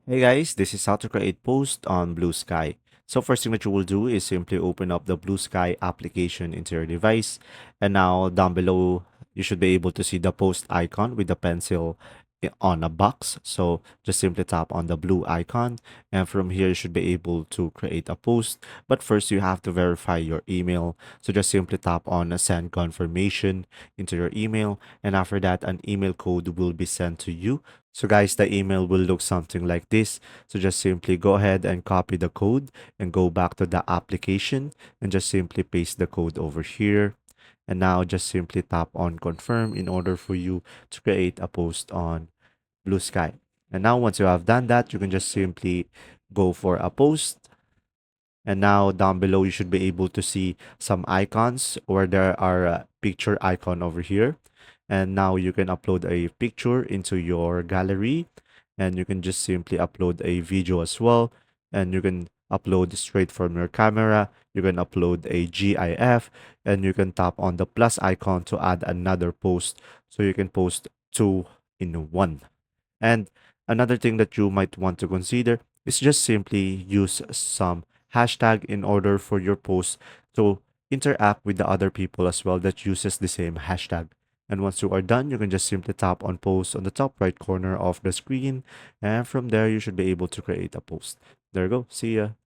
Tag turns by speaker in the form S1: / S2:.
S1: Hey guys, this is how to create post on Bluesky. So first thing that you will do is simply open up the Bluesky application into your device. And now down below, you should be able to see the post icon with the pencil on a box. So just simply tap on the blue icon. And from here, you should be able to create a post. But first, you have to verify your email. So just simply tap on send confirmation into your email. And after that, an email code will be sent to you. So guys, the email will look something like this. So just simply go ahead and copy the code and go back to the application and just simply paste the code over here. And now just simply tap on confirm in order for you to create a post on Blue Sky. And now once you have done that, you can just simply go for a post. And now down below, you should be able to see some icons or there are a picture icon over here. And now you can upload a picture into your gallery and you can just simply upload a video as well. And you can upload straight from your camera. You can upload a GIF and you can tap on the plus icon to add another post. So you can post two in one. And another thing that you might want to consider is just simply use some hashtag in order for your post to interact with the other people as well that uses the same hashtag. And once you are done, you can just simply tap on post on the top right corner of the screen. And from there, you should be able to create a post. There you go. See ya.